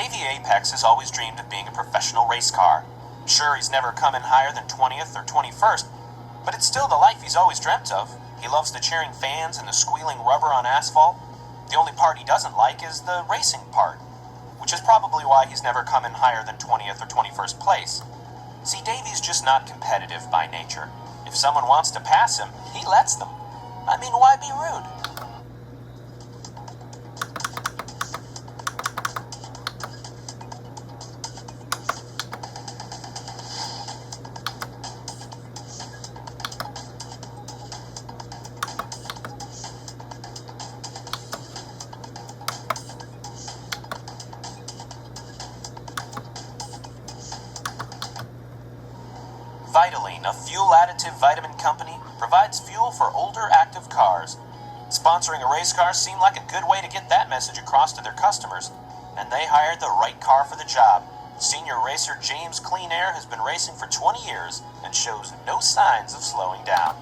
Davey Apex has always dreamed of being a professional race car. Sure, he's never come in higher than 20th or 21st, but it's still the life he's always dreamt of. He loves the cheering fans and the squealing rubber on asphalt. The only part he doesn't like is the racing part, which is probably why he's never come in higher than 20th or 21st place. See, Davey's just not competitive by nature. If someone wants to pass him, he lets them. I mean, why be rude? Vitaline, a fuel additive vitamin company, provides fuel for older active cars. Sponsoring a race car seemed like a good way to get that message across to their customers, and they hired the right car for the job. Senior racer James Clean Air has been racing for 20 years and shows no signs of slowing down.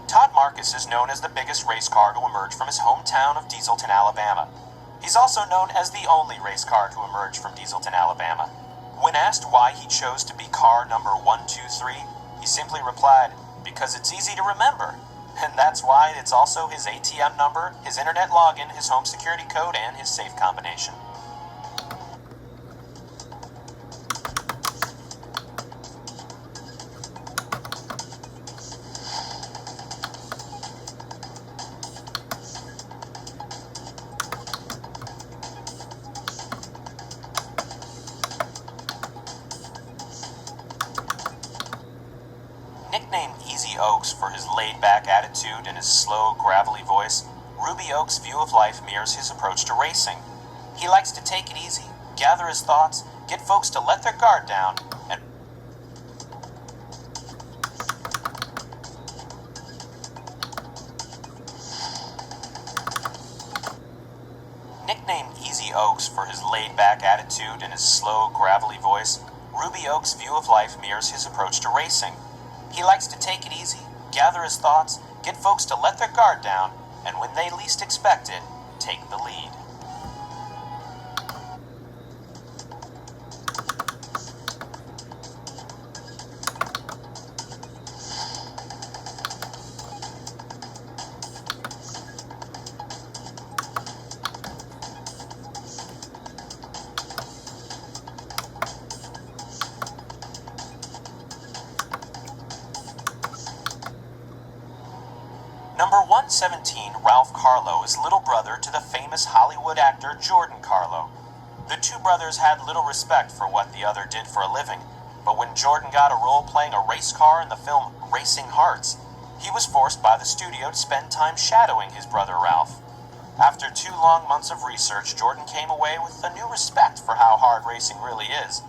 Todd Marcus is known as the biggest race car to emerge from his hometown of Dieselton, Alabama. He's also known as the only race car to emerge from Dieselton, Alabama. When asked why he chose to be car number 123, he simply replied, "Because it's easy to remember." And that's why it's also his ATM number, his internet login, his home security code, and his safe combination. Nicknamed Easy Oaks for his laid-back attitude and his slow, gravelly voice, Ruby Oaks' view of life mirrors his approach to racing. He likes to take it easy, gather his thoughts, get folks to let their guard down, and Nicknamed Easy Oaks for his laid-back attitude and his slow, gravelly voice, Ruby Oaks' view of life mirrors his approach to racing. He likes to take it easy, gather his thoughts, get folks to let their guard down, and when they least expect it, take the lead. Number 117, Ralph Carlo, is little brother to the famous Hollywood actor Jordan Carlo. The two brothers had little respect for what the other did for a living, but when Jordan got a role playing a race car in the film Racing Hearts, he was forced by the studio to spend time shadowing his brother Ralph. After 2 long months of research, Jordan came away with a new respect for how hard racing really is.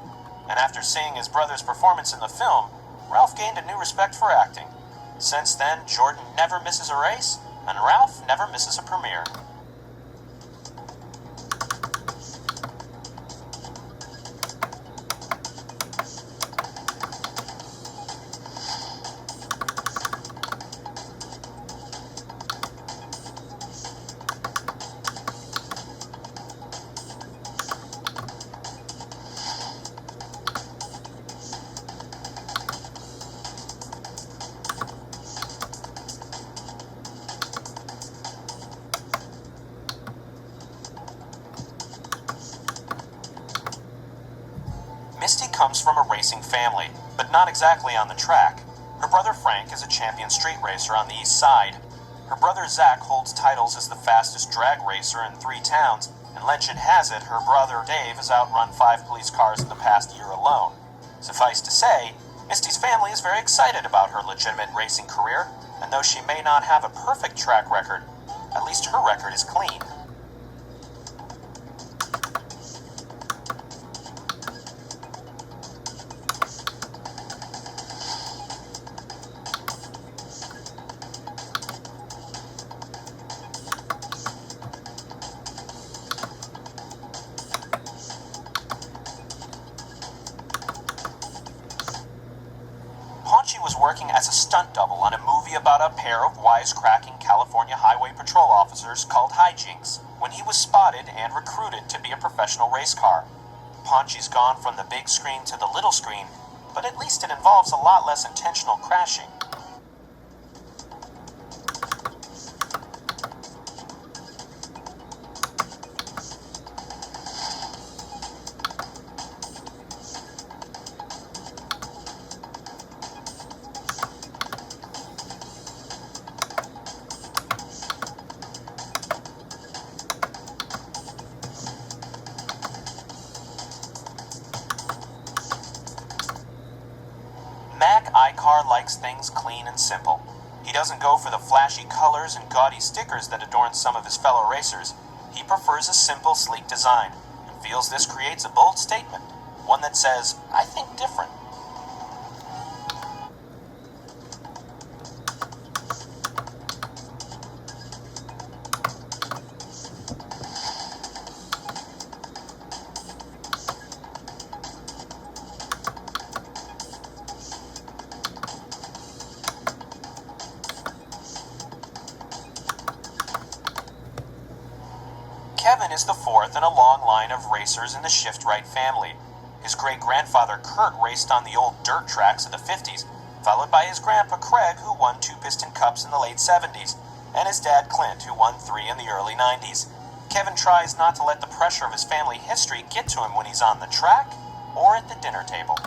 And after seeing his brother's performance in the film, Ralph gained a new respect for acting. Since then, Jordan never misses a race, and Ralph never misses a premiere. Misty comes from a racing family, but not exactly on the track. Her brother Frank is a champion street racer on the east side. Her brother Zach holds titles as the fastest drag racer in 3 towns, and legend has it her brother Dave has outrun 5 police cars in the past year alone. Suffice to say, Misty's family is very excited about her legitimate racing career, and though she may not have a perfect track record, at least her record is clean. working as a stunt double on a movie about a pair of wisecracking California Highway Patrol officers called Hijinks when he was spotted and recruited to be a professional race car. Paunchy's gone from the big screen to the little screen, but at least it involves a lot less intentional crashing. Mac iCar likes things clean and simple. He doesn't go for the flashy colors and gaudy stickers that adorn some of his fellow racers. He prefers a simple, sleek design, and feels this creates a bold statement, one that says, "I think different." Kevin is the fourth in a long line of racers in the Shift-Right family. His great-grandfather Kurt raced on the old dirt tracks of the 50s, followed by his grandpa Craig, who won 2 Piston Cups in the late 70s, and his dad Clint, who won 3 in the early 90s. Kevin tries not to let the pressure of his family history get to him when he's on the track or at the dinner table.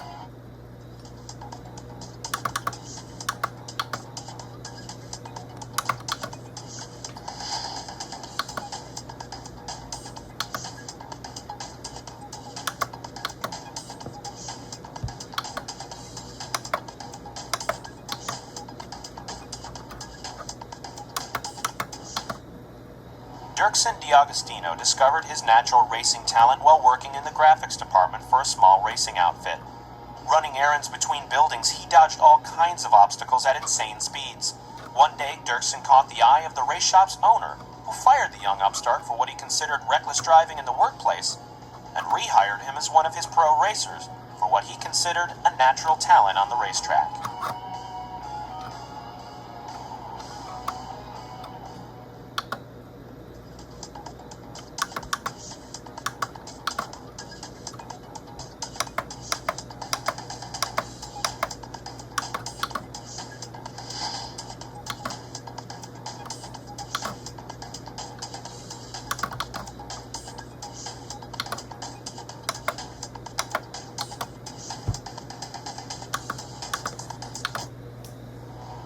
Dirksen D'Agostino discovered his natural racing talent while working in the graphics department for a small racing outfit. Running errands between buildings, he dodged all kinds of obstacles at insane speeds. One day, Dirksen caught the eye of the race shop's owner, who fired the young upstart for what he considered reckless driving in the workplace, and rehired him as one of his pro racers for what he considered a natural talent on the racetrack.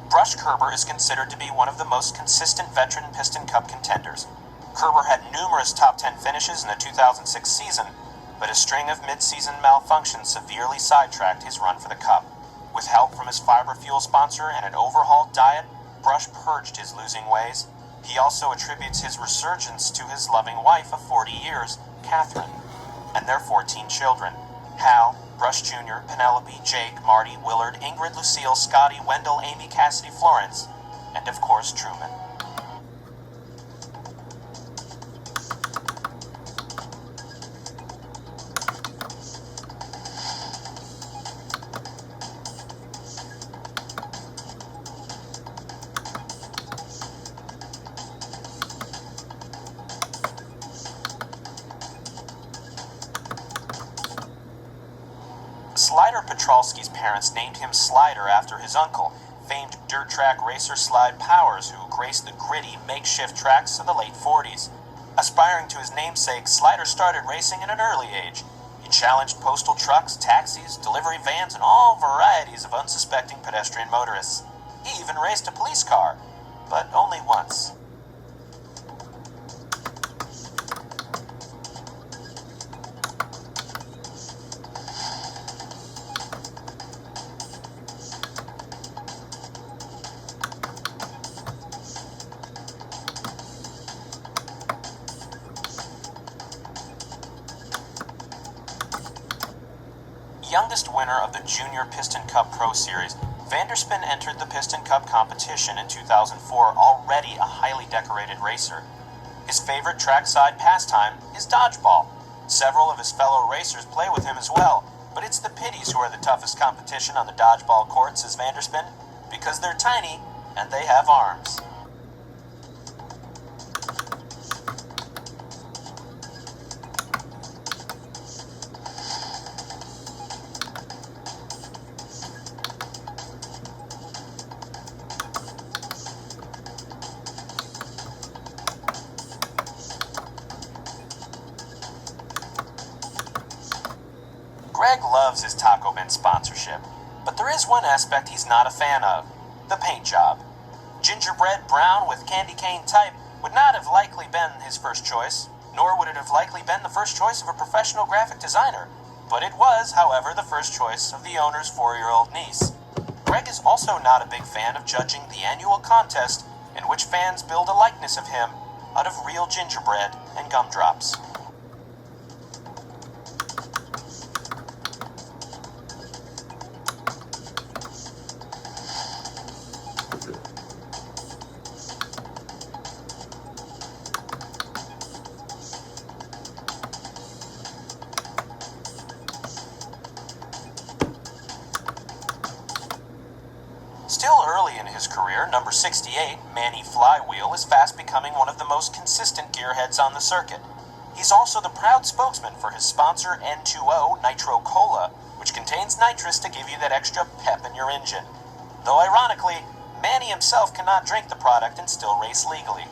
Brush Kerber is considered to be one of the most consistent veteran Piston Cup contenders. Kerber had numerous top 10 finishes in the 2006 season, but a string of mid-season malfunctions severely sidetracked his run for the Cup. With help from his fiber fuel sponsor and an overhauled diet, Brush purged his losing ways. He also attributes his resurgence to his loving wife of 40 years, Catherine, and their 14 children: Hal, Brush Jr., Penelope, Jake, Marty, Willard, Ingrid, Lucille, Scotty, Wendell, Amy, Cassidy, Florence, and of course Truman. Slider Petrolsky's parents named him Slider after his uncle, famed dirt track racer Slide Powers, who graced the gritty, makeshift tracks of the late 40s. Aspiring to his namesake, Slider started racing at an early age. He challenged postal trucks, taxis, delivery vans, and all varieties of unsuspecting pedestrian motorists. He even raced a police car, but only once. Youngest winner of the Junior Piston Cup Pro Series, Vanderspin entered the Piston Cup competition in 2004, already a highly decorated racer. His favorite trackside pastime is dodgeball. Several of his fellow racers play with him as well, but But it's the Pitties who are the toughest competition on the dodgeball courts, says Vanderspin, because they're tiny and they have arms. Greg loves his Taco Bin sponsorship, but there is one aspect he's not a fan of: the paint job. Gingerbread brown with candy cane type would not have likely been his first choice, nor would it have likely been the first choice of a professional graphic designer, but it was, however, the first choice of the owner's 4-year-old niece. Greg is also not a big fan of judging the annual contest in which fans build a likeness of him out of real gingerbread and gumdrops. Still early in his career, number 68, Manny Flywheel, is fast becoming one of the most consistent gearheads on the circuit. He's also the proud spokesman for his sponsor N2O Nitro Cola, which contains nitrous to give you that extra pep in your engine. Though ironically, Manny himself cannot drink the product and still race legally.